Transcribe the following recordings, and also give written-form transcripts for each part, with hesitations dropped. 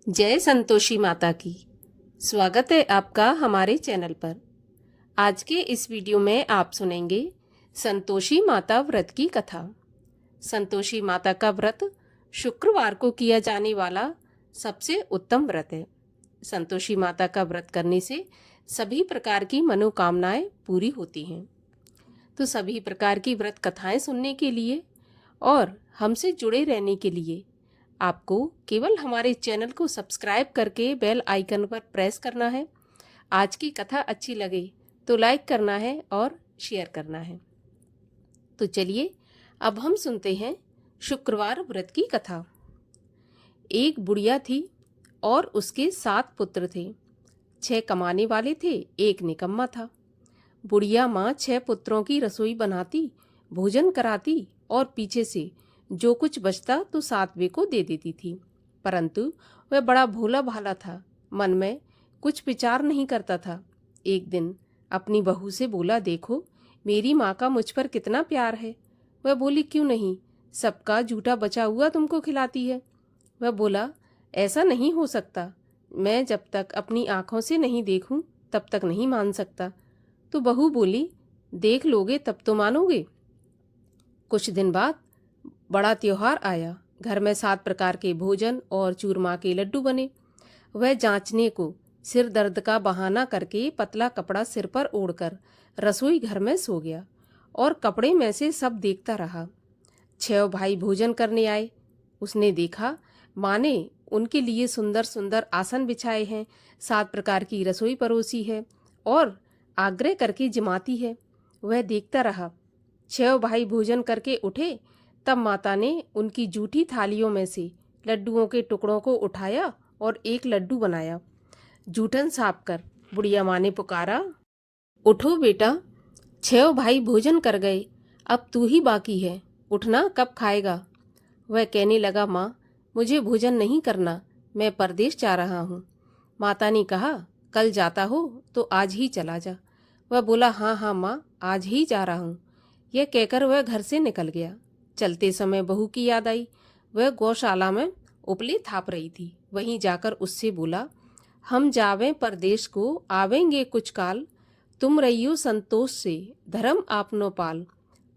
जय संतोषी माता की। स्वागत है आपका हमारे चैनल पर। आज के इस वीडियो में आप सुनेंगे संतोषी माता व्रत की कथा। संतोषी माता का व्रत शुक्रवार को किया जाने वाला सबसे उत्तम व्रत है। संतोषी माता का व्रत करने से सभी प्रकार की मनोकामनाएं पूरी होती हैं। तो सभी प्रकार की व्रत कथाएं सुनने के लिए और हमसे जुड़े रहने के लिए आपको केवल हमारे चैनल को सब्सक्राइब करके बेल आइकन पर प्रेस करना है। आज की कथा अच्छी लगे तो लाइक करना है और शेयर करना है। तो चलिए अब हम सुनते हैं शुक्रवार व्रत की कथा। एक बुढ़िया थी और उसके 7 पुत्र थे। 6 कमाने वाले थे, एक निकम्मा था। बुढ़िया माँ 6 पुत्रों की रसोई बनाती, भोजन कराती और पीछे से जो कुछ बचता तो 7वें को दे देती थी। परंतु वह बड़ा भोला भाला था, मन में कुछ विचार नहीं करता था। एक दिन अपनी बहू से बोला, देखो मेरी माँ का मुझ पर कितना प्यार है। वह बोली, क्यों नहीं, सबका जूठा बचा हुआ तुमको खिलाती है। वह बोला, ऐसा नहीं हो सकता, मैं जब तक अपनी आँखों से नहीं देखूं तब तक नहीं मान सकता। तो बहू बोली, देख लोगे तब तो मानोगे। कुछ दिन बाद बड़ा त्योहार आया। घर में 7 प्रकार के भोजन और चूरमा के लड्डू बने। वह जांचने को सिर दर्द का बहाना करके पतला कपड़ा सिर पर ओढ़कर रसोई घर में सो गया और कपड़े में से सब देखता रहा। 6 भाई भोजन करने आए। उसने देखा माँ ने उनके लिए सुंदर सुंदर आसन बिछाए हैं, 7 प्रकार की रसोई परोसी है और आग्रह करके जिमाती है। वह देखता रहा। 6 भाई भोजन करके उठे तब माता ने उनकी जूठी थालियों में से लड्डुओं के टुकड़ों को उठाया और एक लड्डू बनाया। जूठन साफ कर बुढ़िया माँ ने पुकारा, उठो बेटा, 6 भाई भोजन कर गए, अब तू ही बाकी है, उठना, कब खाएगा। वह कहने लगा, माँ मुझे भोजन नहीं करना, मैं परदेश जा रहा हूँ। माता ने कहा, कल जाता हो तो आज ही चला जा। वह बोला, हाँ हाँ माँ, आज ही जा रहा हूँ। यह कहकर वह घर से निकल गया। चलते समय बहू की याद आई। वह गौशाला में उपले थाप रही थी। वहीं जाकर उससे बोला, हम जावें परदेश को, आवेंगे कुछ काल, तुम रहियो संतोष से, धर्म आपनो पाल।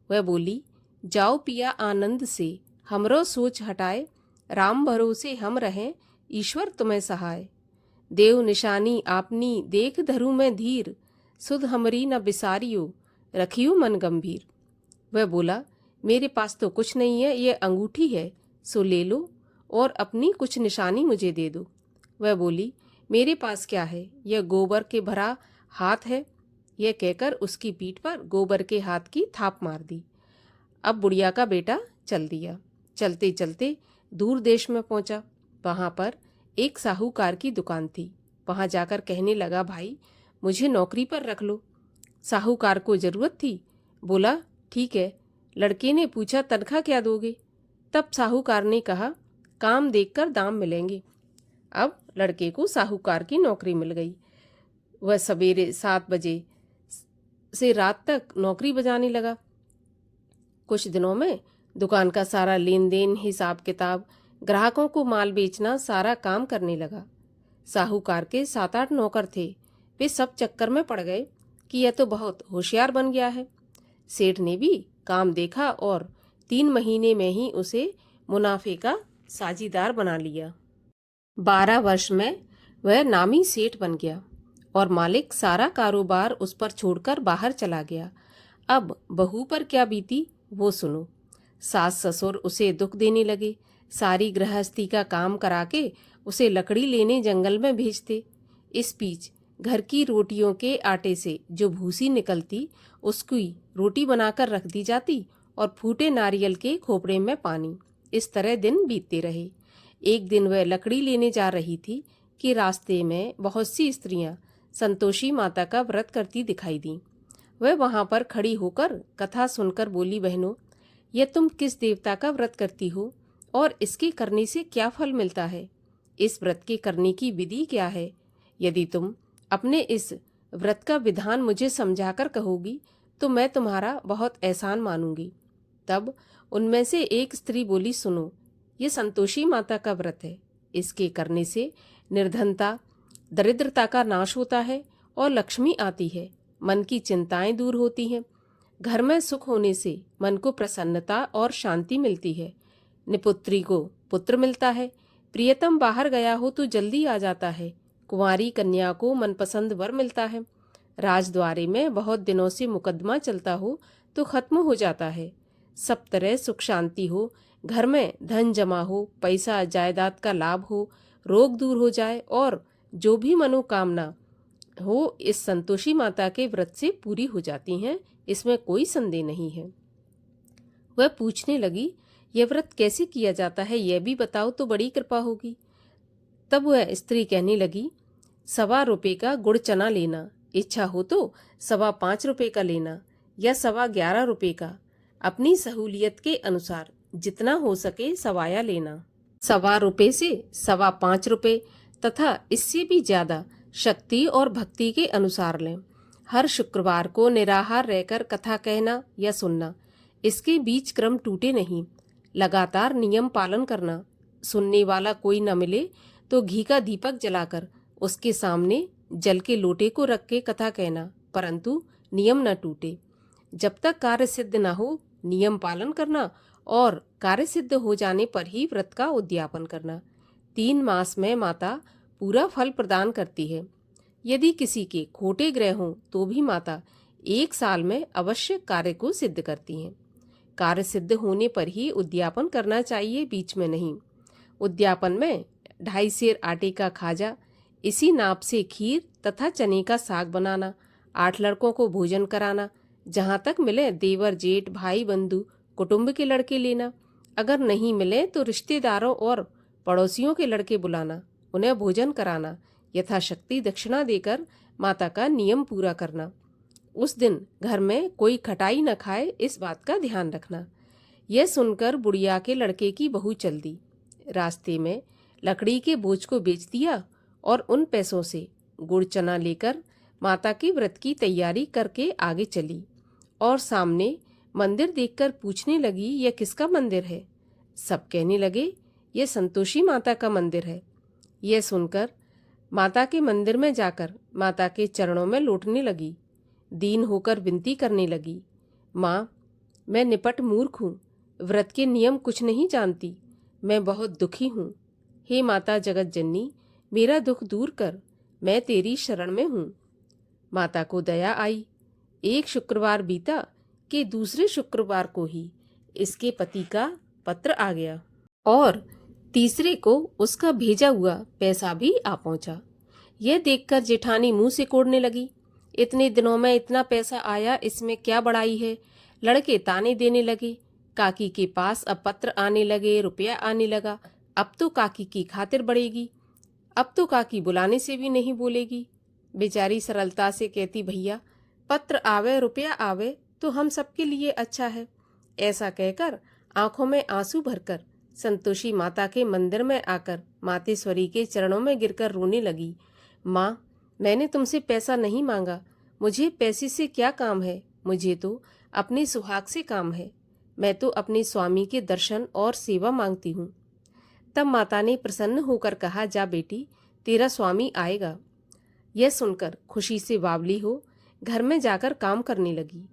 वह बोली, जाओ पिया आनंद से, हमरो सोच हटाए, राम भरोसे हम रहें, ईश्वर तुम्हें सहाय। देव निशानी आपनी देख धरू में धीर, सुध हमरी न बिसारियो, रखियो मन गंभीर। वह बोला, मेरे पास तो कुछ नहीं है, ये अंगूठी है, सो ले लो और अपनी कुछ निशानी मुझे दे दो। वह बोली, मेरे पास क्या है, यह गोबर के भरा हाथ है। यह कहकर उसकी पीठ पर गोबर के हाथ की थाप मार दी। अब बुढ़िया का बेटा चल दिया। चलते चलते दूर देश में पहुंचा। वहां पर एक साहूकार की दुकान थी। वहां जाकर कहने लगा, भाई मुझे नौकरी पर रख लो। साहूकार को जरूरत थी। बोला, ठीक है। लड़के ने पूछा, तनख्वाह क्या दोगे। तब साहूकार ने कहा, काम देखकर दाम मिलेंगे। अब लड़के को साहूकार की नौकरी मिल गई। वह सवेरे 7 बजे से रात तक नौकरी बजाने लगा। कुछ दिनों में दुकान का सारा लेन देन, हिसाब किताब, ग्राहकों को माल बेचना, सारा काम करने लगा। साहूकार के 7-8 नौकर थे। वे सब चक्कर में पड़ गए कि यह तो बहुत होशियार बन गया है। सेठ ने भी काम देखा और 3 महीने में ही उसे मुनाफे का साझीदार बना लिया। 12 वर्ष में वह नामी सेठ बन गया और मालिक सारा कारोबार उस पर छोड़कर बाहर चला गया। अब बहू पर क्या बीती वो सुनो। सास ससुर उसे दुख देने लगे। सारी गृहस्थी का काम करा के उसे लकड़ी लेने जंगल में भेजते। इस बीच घर की रोटियों के आटे से जो भूसी निकलती उसकी रोटी बनाकर रख दी जाती और फूटे नारियल के खोपड़े में पानी। इस तरह दिन बीतते रहे। एक दिन वह लकड़ी लेने जा रही थी कि रास्ते में बहुत सी स्त्रियां संतोषी माता का व्रत करती दिखाई दी। वह वहां पर खड़ी होकर कथा सुनकर बोली, बहनों यह तुम किस देवता का व्रत करती हो और इसके करने से क्या फल मिलता है? इस व्रत के करने की विधि क्या है? यदि तुम अपने इस व्रत का विधान मुझे समझाकर कहोगी तो मैं तुम्हारा बहुत एहसान मानूंगी। तब उनमें से एक स्त्री बोली, सुनो, ये संतोषी माता का व्रत है। इसके करने से निर्धनता, दरिद्रता का नाश होता है और लक्ष्मी आती है। मन की चिंताएं दूर होती हैं। घर में सुख होने से मन को प्रसन्नता और शांति मिलती है। निपुत्री को पुत्र मिलता है। प्रियतम बाहर गया हो तो जल्दी आ जाता है। कुंवारी कन्या को मनपसंद वर मिलता है। राजद्वारे में बहुत दिनों से मुकदमा चलता हो तो खत्म हो जाता है। सब तरह सुख शांति हो, घर में धन जमा हो, पैसा जायदाद का लाभ हो, रोग दूर हो जाए और जो भी मनोकामना हो इस संतोषी माता के व्रत से पूरी हो जाती हैं, इसमें कोई संदेह नहीं है। वह पूछने लगी, यह व्रत कैसे किया जाता है, यह भी बताओ तो बड़ी कृपा होगी। तब वह स्त्री कहने लगी, 1.25 रुपये का गुड़ चना लेना, इच्छा हो तो 5.25 रुपये का लेना या 11.25 रुपये का, अपनी सहूलियत के अनुसार जितना हो सके सवाया लेना। 1.25 रुपये से 5.25 रुपये तथा इससे भी ज्यादा शक्ति और भक्ति के अनुसार लें। हर शुक्रवार को निराहार रहकर कथा कहना या सुनना, इसके बीच क्रम टूटे नहीं। लगातार नियम पालन करना। सुनने वाला कोई न मिले तो घी का दीपक जलाकर उसके सामने जल के लोटे को रख के कथा कहना, परंतु नियम न टूटे। जब तक कार्य सिद्ध न हो नियम पालन करना और कार्य सिद्ध हो जाने पर ही व्रत का उद्यापन करना। 3 मास में माता पूरा फल प्रदान करती है। यदि किसी के खोटे ग्रह हों तो भी माता 1 साल में अवश्य कार्य को सिद्ध करती हैं। कार्य सिद्ध होने पर ही उद्यापन करना चाहिए, बीच में नहीं। उद्यापन में 2.5 सेर आटे का खाजा, इसी नाप से खीर तथा चने का साग बनाना, 8 लड़कों को भोजन कराना, जहाँ तक मिले देवर जेठ भाई बंधु कुटुंब के लड़के लेना, अगर नहीं मिले तो रिश्तेदारों और पड़ोसियों के लड़के बुलाना, उन्हें भोजन कराना, यथाशक्ति दक्षिणा देकर माता का नियम पूरा करना। उस दिन घर में कोई खटाई न खाए, इस बात का ध्यान रखना। यह सुनकर बुढ़िया के लड़के की बहू चल दी। रास्ते में लकड़ी के बोझ को बेच दिया और उन पैसों से गुड़ चना लेकर माता के व्रत की तैयारी करके आगे चली और सामने मंदिर देखकर पूछने लगी, यह किसका मंदिर है? सब कहने लगे, यह संतोषी माता का मंदिर है। यह सुनकर माता के मंदिर में जाकर माता के चरणों में लौटने लगी। दीन होकर विनती करने लगी, माँ, मैं निपट मूर्ख हूँ, व्रत के नियम कुछ नहीं जानती, मैं बहुत दुखी हूँ। हे माता जगत जननी, मेरा दुख दूर कर, मैं तेरी शरण में हूँ। माता को दया आई। एक शुक्रवार बीता कि दूसरे शुक्रवार को ही इसके पति का पत्र आ गया और तीसरे को उसका भेजा हुआ पैसा भी आ पहुंचा। यह देखकर जेठानी मुंह से कोड़ने लगी, इतने दिनों में इतना पैसा आया, इसमें क्या बड़ाई है? लड़के ताने देने लगे। काकी के पास अब पत्र आने लगे, रुपया आने लगा, अब तो काकी की खातिर बढ़ेगी, अब तो काकी बुलाने से भी नहीं बोलेगी। बेचारी सरलता से कहती, भैया पत्र आवे रुपया आवे तो हम सबके लिए अच्छा है। ऐसा कहकर आंखों में आंसू भरकर संतोषी माता के मंदिर में आकर मातेश्वरी के चरणों में गिरकर रोने लगी। माँ, मैंने तुमसे पैसा नहीं मांगा, मुझे पैसे से क्या काम है, मुझे तो अपने सुहाग से काम है, मैं तो अपने स्वामी के दर्शन और सेवा मांगती हूँ। तब माता ने प्रसन्न होकर कहा, जा बेटी, तेरा स्वामी आएगा। यह सुनकर खुशी से बावली हो घर में जाकर काम करने लगी।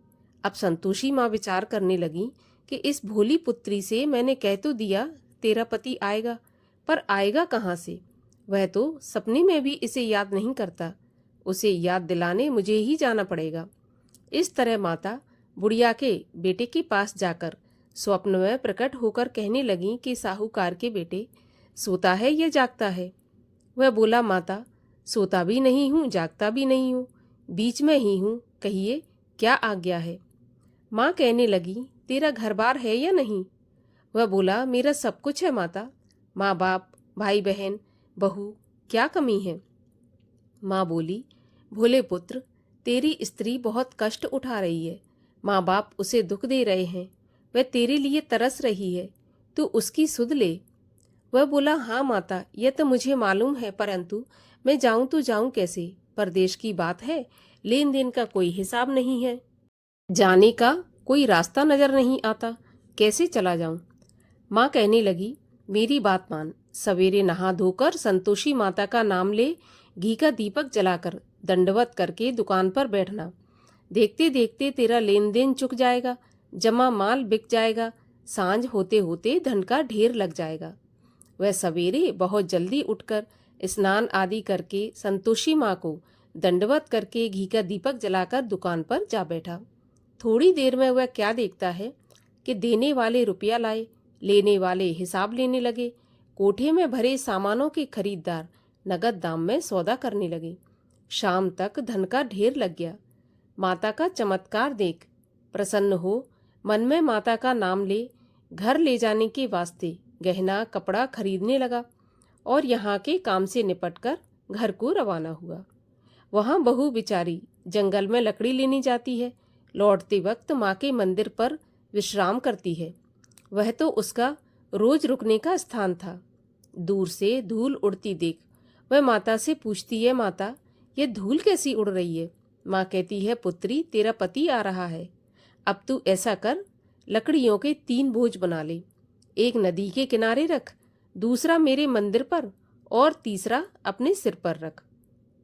अब संतोषी माँ विचार करने लगी कि इस भोली पुत्री से मैंने कह तो दिया तेरा पति आएगा, पर आएगा कहाँ से? वह तो सपने में भी इसे याद नहीं करता, उसे याद दिलाने मुझे ही जाना पड़ेगा। इस तरह माता बुढ़िया के बेटे के पास जाकर स्वप्न में प्रकट होकर कहने लगी कि साहूकार के बेटे, सोता है या जागता है? वह बोला, माता, सोता भी नहीं हूँ, जागता भी नहीं हूँ, बीच में ही हूँ, कहिए क्या आज्ञा है? माँ कहने लगी, तेरा घर बार है या नहीं? वह बोला, मेरा सब कुछ है माता, माँ बाप, भाई बहन, बहू, क्या कमी है? माँ बोली, भोले पुत्र, तेरी स्त्री बहुत कष्ट उठा रही है, माँ बाप उसे दुख दे रहे हैं, वह तेरे लिए तरस रही है, तू उसकी सुध ले। वह बोला, हाँ माता, यह तो मुझे मालूम है, परंतु मैं जाऊं तो जाऊं कैसे? परदेश की बात है, लेन देन का कोई हिसाब नहीं है, जाने का कोई रास्ता नजर नहीं आता, कैसे चला जाऊं? माँ कहने लगी, मेरी बात मान, सवेरे नहा धोकर संतोषी माता का नाम ले घी का दीपक जलाकर दंडवत करके दुकान पर बैठना। देखते देखते तेरा लेन देन चुक जाएगा, जमा माल बिक जाएगा, सांझ होते होते धन का ढेर लग जाएगा। वह सवेरे बहुत जल्दी उठकर स्नान आदि करके संतोषी माँ को दंडवत करके घी का दीपक जलाकर दुकान पर जा बैठा। थोड़ी देर में वह क्या देखता है कि देने वाले रुपया लाए, लेने वाले हिसाब लेने लगे। कोठे में भरे सामानों के खरीददार नगद दाम में सौदा करने लगे। शाम तक धन का ढेर लग गया। माता का चमत्कार देख प्रसन्न हो मन में माता का नाम ले घर ले जाने के वास्ते गहना कपड़ा खरीदने लगा और यहाँ के काम से निपटकर घर को रवाना हुआ। वहाँ बहू बिचारी जंगल में लकड़ी लेने जाती है, लौटते वक्त माँ के मंदिर पर विश्राम करती है। वह तो उसका रोज रुकने का स्थान था। दूर से धूल उड़ती देख वह माता से पूछती है, माता ये धूल कैसी उड़ रही है? माँ कहती है, पुत्री तेरा पति आ रहा है। अब तू ऐसा कर, लकड़ियों के 3 बोझ बना ले। एक नदी के किनारे रख, दूसरा मेरे मंदिर पर और तीसरा अपने सिर पर रख।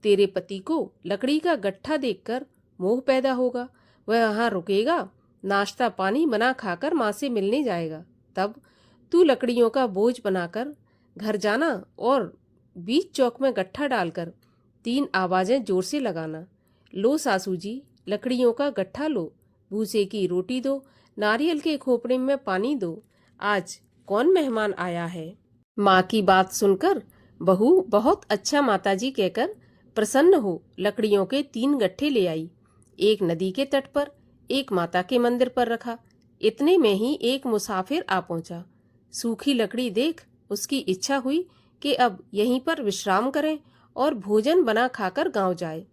तेरे पति को लकड़ी का गट्ठा देखकर मोह पैदा होगा, वह यहाँ रुकेगा, नाश्ता पानी बना खाकर माँ से मिलने जाएगा। तब तू लकड़ियों का बोझ बनाकर घर जाना और बीच चौक में गट्ठा डालकर 3 आवाजें जोर से लगाना। लो सासू जी, लकड़ियों का गट्ठा लो, भूसे की रोटी दो, नारियल के खोपड़े में पानी दो, आज कौन मेहमान आया है। माँ की बात सुनकर बहू बहुत अच्छा माताजी कहकर प्रसन्न हो लकड़ियों के 3 गट्ठे ले आई। एक नदी के तट पर, एक माता के मंदिर पर रखा। इतने में ही एक मुसाफिर आ पहुंचा। सूखी लकड़ी देख उसकी इच्छा हुई कि अब यहीं पर विश्राम करें और भोजन बना खाकर गांव जाए।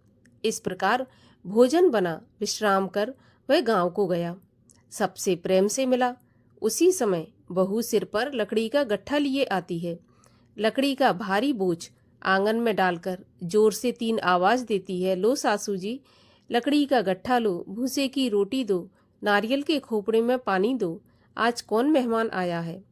इस प्रकार भोजन बना विश्राम कर वह गांव को गया। सबसे प्रेम से मिला। उसी समय बहू सिर पर लकड़ी का गट्ठा लिए आती है। लकड़ी का भारी बोझ आंगन में डालकर जोर से 3 आवाज देती है, लो सासू जी, लकड़ी का गट्ठा लो, भूसे की रोटी दो, नारियल के खोपड़े में पानी दो, आज कौन मेहमान आया है।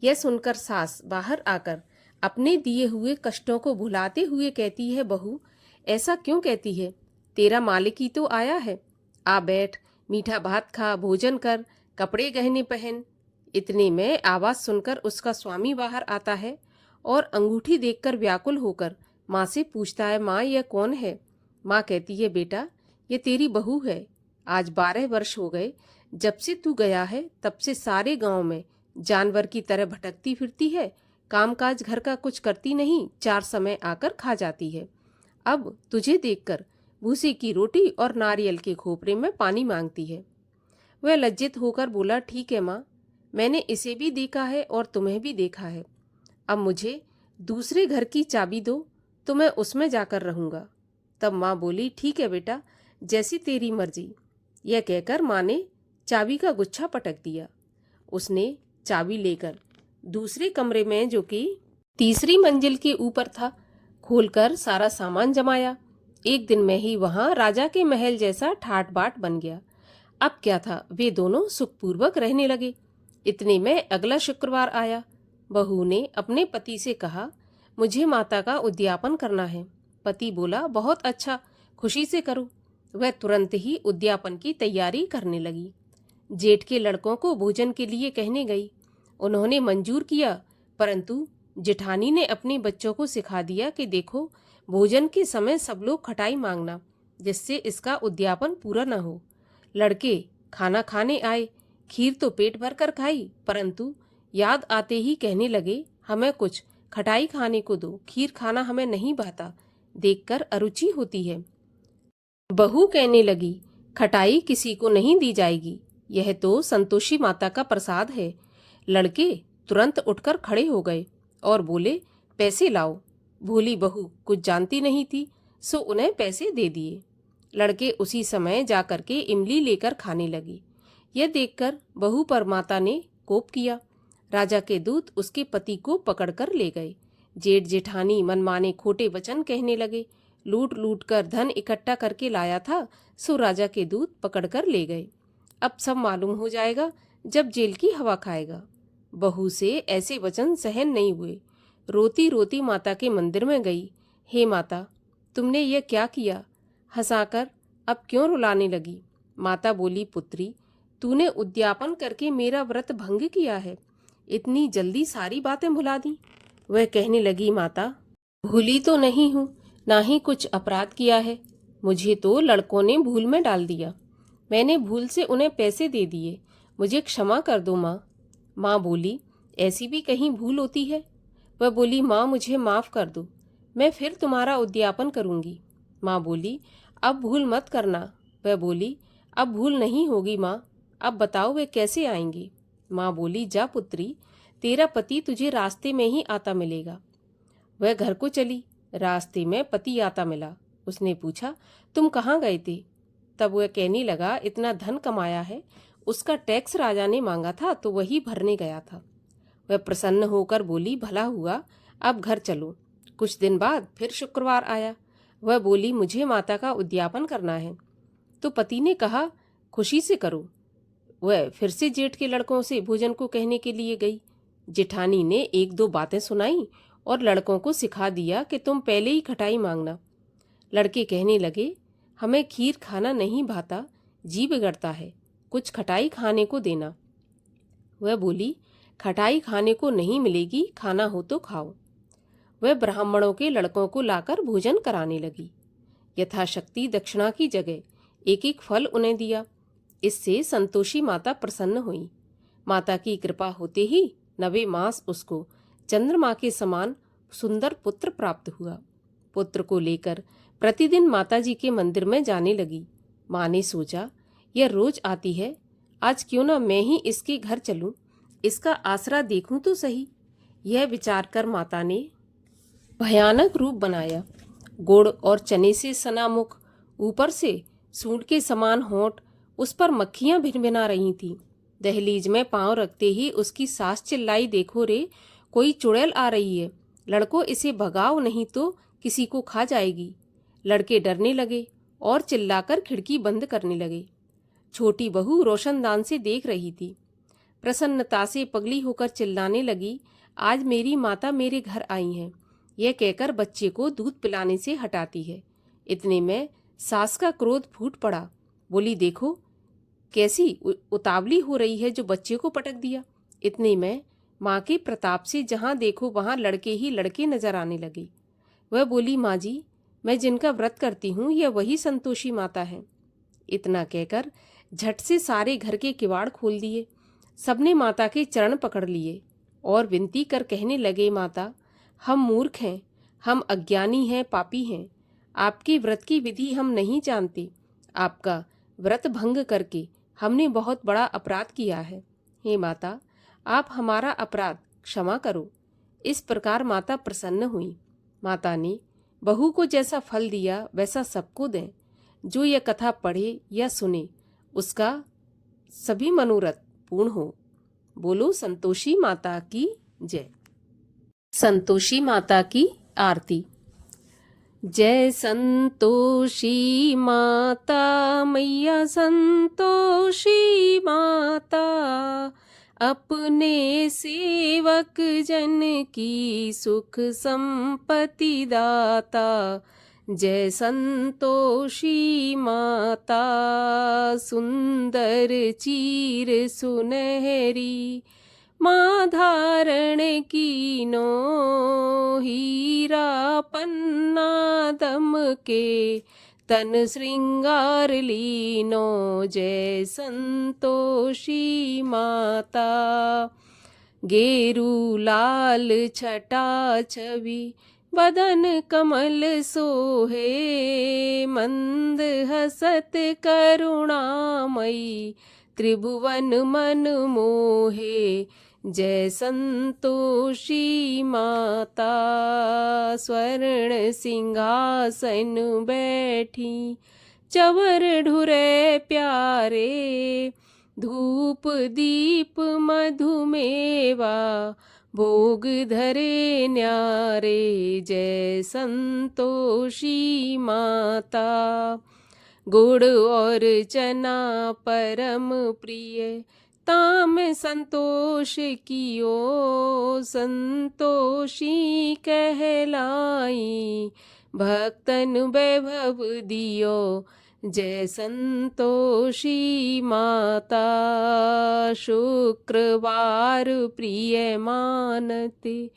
यह सुनकर सास बाहर आकर अपने दिए हुए कष्टों को भुलाते हुए कहती है, बहू ऐसा क्यों कहती है? तेरा मालिक ही तो आया है। आ बैठ, मीठा भात खा, भोजन कर, कपड़े गहने पहन। इतने में आवाज सुनकर उसका स्वामी बाहर आता है और अंगूठी देखकर व्याकुल होकर माँ से पूछता है, माँ यह कौन है? माँ कहती है, बेटा ये तेरी बहू है। आज 12 वर्ष हो गए जब से तू गया है, तब से सारे गांव में जानवर की तरह भटकती फिरती है, कामकाज घर का कुछ करती नहीं, 4 समय आकर खा जाती है। अब तुझे देखकर भूसे की रोटी और नारियल के खोपरे में पानी मांगती है। वह लज्जित होकर बोला, ठीक है माँ, मैंने इसे भी देखा है और तुम्हें भी देखा है। अब मुझे दूसरे घर की चाबी दो तो मैं उसमें जाकर रहूँगा। तब माँ बोली, ठीक है बेटा, जैसी तेरी मर्जी। यह कहकर माँ ने चाबी का गुच्छा पटक दिया। उसने चाबी लेकर दूसरे कमरे में, जो कि तीसरी मंजिल के ऊपर था, खोलकर सारा सामान जमाया। एक दिन में ही वहां राजा के महल जैसा ठाट बाट बन गया। अब क्या था, वे दोनों सुखपूर्वक रहने लगे। इतने में अगला शुक्रवार आया। बहू ने अपने पति से कहा, मुझे माता का उद्यापन करना है। पति बोला, बहुत अच्छा, खुशी से करो। वह तुरंत ही उद्यापन की तैयारी करने लगी। जेठ के लड़कों को भोजन के लिए कहने गई। उन्होंने मंजूर किया, परंतु जेठानी ने अपने बच्चों को सिखा दिया कि देखो, भोजन के समय सब लोग खटाई मांगना, जिससे इसका उद्यापन पूरा न हो। लड़के खाना खाने आए, खीर तो पेट भर कर खाई, परंतु याद आते ही कहने लगे, हमें कुछ खटाई खाने को दो, खीर खाना हमें नहीं भाता, देखकर अरुचि होती है। बहू कहने लगी, खटाई किसी को नहीं दी जाएगी, यह तो संतोषी माता का प्रसाद है। लड़के तुरंत उठकर खड़े हो गए और बोले, पैसे लाओ। भोली बहू कुछ जानती नहीं थी, सो उन्हें पैसे दे दिए। लड़के उसी समय जाकर के इमली लेकर खाने लगी। यह देखकर बहू पर माता ने कोप किया। राजा के दूत उसके पति को पकड़कर ले गए। जेठ जेठानी मनमाने खोटे वचन कहने लगे। लूट लूट कर धन इकट्ठा करके लाया था, सो राजा के दूत पकड़कर ले गए। अब सब मालूम हो जाएगा जब जेल की हवा खाएगा। बहू से ऐसे वचन सहन नहीं हुए। रोती रोती माता के मंदिर में गई। हे माता, तुमने यह क्या किया? हंसाकर अब क्यों रुलाने लगी? माता बोली, पुत्री, तूने उद्यापन करके मेरा व्रत भंग किया है। इतनी जल्दी सारी बातें भुला दी। वह कहने लगी, माता, भूली तो नहीं हूँ, ना ही कुछ अपराध किया है। मुझे तो लड़कों ने भूल में डाल दिया। मैंने भूल से उन्हें पैसे दे दिए। मुझे क्षमा कर दो माँ। माँ बोली, ऐसी भी कहीं भूल होती है? वह बोली, माँ, मुझे माफ़ कर दो, मैं फिर तुम्हारा उद्यापन करूँगी। माँ बोली, अब भूल मत करना। वह बोली, अब भूल नहीं होगी माँ। अब बताओ वे कैसे आएंगे? माँ बोली, जा पुत्री, तेरा पति तुझे रास्ते में ही आता मिलेगा। वह घर को चली। रास्ते में पति आता मिला। उसने पूछा, तुम कहाँ गए थे? तब वह कहने लगा, इतना धन कमाया है, उसका टैक्स राजा ने मांगा था तो वही भरने गया था। वह प्रसन्न होकर बोली, भला हुआ, अब घर चलो। कुछ दिन बाद फिर शुक्रवार आया। वह बोली, मुझे माता का उद्यापन करना है। तो पति ने कहा, खुशी से करो। वह फिर से जेठ के लड़कों से भोजन को कहने के लिए गई। जेठानी ने एक दो बातें सुनाई और लड़कों को सिखा दिया कि तुम पहले ही खटाई मांगना। लड़के कहने लगे, हमें खीर खाना नहीं भाता, जी बिगड़ता है, कुछ खटाई खाने को देना। वह बोली, खटाई खाने को नहीं मिलेगी, खाना हो तो खाओ। वह ब्राह्मणों के लड़कों को लाकर भोजन कराने लगी। यथाशक्ति दक्षिणा की जगह एक एक फल उन्हें दिया। इससे संतोषी माता प्रसन्न हुई। माता की कृपा होते ही 9वें मास उसको चंद्रमा के समान सुंदर पुत्र प्राप्त हुआ। पुत्र को लेकर प्रतिदिन माताजी के मंदिर में जाने लगी। माँ ने सोचा, यह रोज आती है, आज क्यों ना मैं ही इसके घर चलूं, इसका आसरा देखूं तो सही। यह विचार कर माता ने भयानक रूप बनाया। गुड़ और चने से सना मुख, ऊपर से सूंड के समान होंठ, उस पर मक्खियां भिनभिना रही थीं। दहलीज में पांव रखते ही उसकी सास चिल्लाई, देखो रे, कोई चुड़ैल आ रही है, लड़कों इसे भगाओ नहीं तो किसी को खा जाएगी। लड़के डरने लगे और चिल्लाकर खिड़की बंद करने लगे। छोटी बहू रोशनदान से देख रही थी। प्रसन्नता से पगली होकर चिल्लाने लगी, आज मेरी माता मेरे घर आई हैं। यह कहकर बच्चे को दूध पिलाने से हटाती है। इतने में सास का क्रोध फूट पड़ा। बोली, देखो कैसी उतावली हो रही है जो बच्चे को पटक दिया। इतने में माँ के प्रताप से जहाँ देखो वहाँ लड़के ही लड़के नजर आने लगे। वह बोली, माँ जी, मैं जिनका व्रत करती हूँ यह वही संतोषी माता है। इतना कहकर झट से सारे घर के किवाड़ खोल दिए। सबने माता के चरण पकड़ लिए और विनती कर कहने लगे, माता, हम मूर्ख हैं, हम अज्ञानी हैं, पापी हैं। आपके व्रत की विधि हम नहीं जानते। आपका व्रत भंग करके हमने बहुत बड़ा अपराध किया है। हे माता, आप हमारा अपराध क्षमा करो। इस प्रकार माता प्रसन्न हुई। माता ने बहू को जैसा फल दिया वैसा सबको दें। जो यह कथा पढ़े या सुने उसका सभी मनोरथ पूर्ण हो। बोलो संतोषी माता की जय। संतोषी माता की आरती। जय संतोषी माता, मैया संतोषी माता, अपने सेवक जन की सुख संपत्ति दाता। जय संतोषी माता, सुंदर चीर सुनहरी, माँ धारण कीनो, हीरा पन्ना दम के, तन श्रृंगार लीनो। जय संतोषी माता, गेरू लाल छटा छवि, बदन कमल सोहे, मंद हसत करुणामयी, त्रिभुवन मन मोहे। जय संतोषी माता, स्वर्ण सिंहासन बैठी, चवर ढुरे प्यारे, धूप दीप मधुमेवा, भोग धरे न्यारे। जय संतोषी माता, गुड़ और चना परम प्रिय, ताम संतोष कियो संतोषी कहलाई, भक्तन वैभव दियो जय संतोषी माता। शुक्रवार प्रिय मानते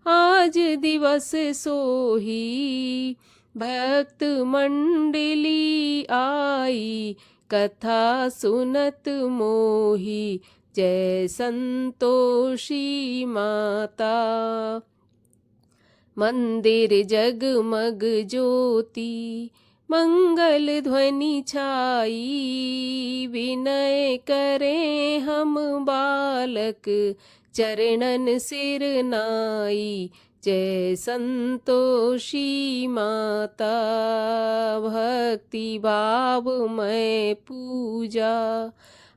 आज दिवस सोही, भक्त मंडली आई कथा सुनत मोही जय संतोषी माता। मंदिर जगमग ज्योति मंगल ध्वनि छाई, विनय करें हम बालक चरणन सिर नाई जय संतोषी माता। भक्ति भाव में पूजा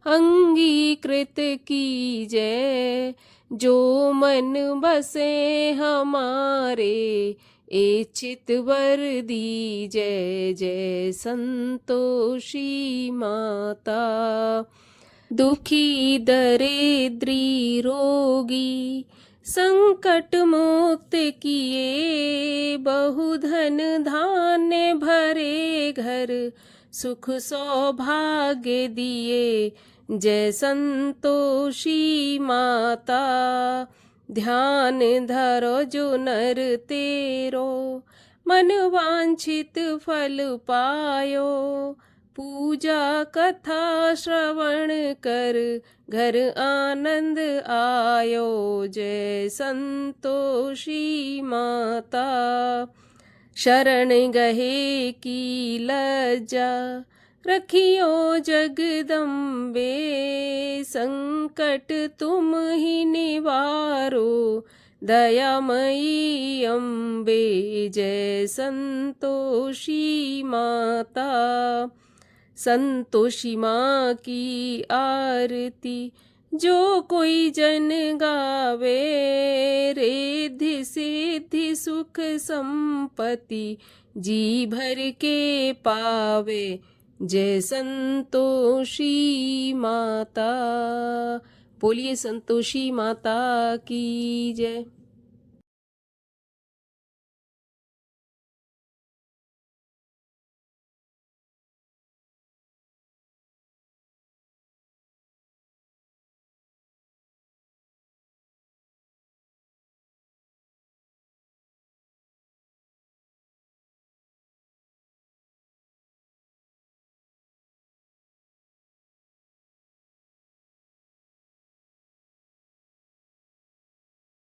अंगीकृत की जय, जो मन बसे हमारे इच्छित वर दी जय जय संतोषी माता। दुखी दरिद्री रोगी संकट मुक्त किए, बहुधन धान्य भरे घर सुख सौभाग्य दिए जय संतोषी माता। ध्यान धरो जो नर तेरो मन वांछित फल पायो, पूजा कथा श्रवण कर घर आनंद आयो जय संतोषी माता। शरण गहे की लज्जा रखियो जगदम्बे, संकट तुम ही निवारो दयामयी अम्बे जय संतोषी माता। संतोषी माँ की आरती जो कोई जन गावे, रिद्धि सिद्धि सुख संपत्ति जी भर के पावे जय संतोषी माता। बोलिए संतोषी माता की जय।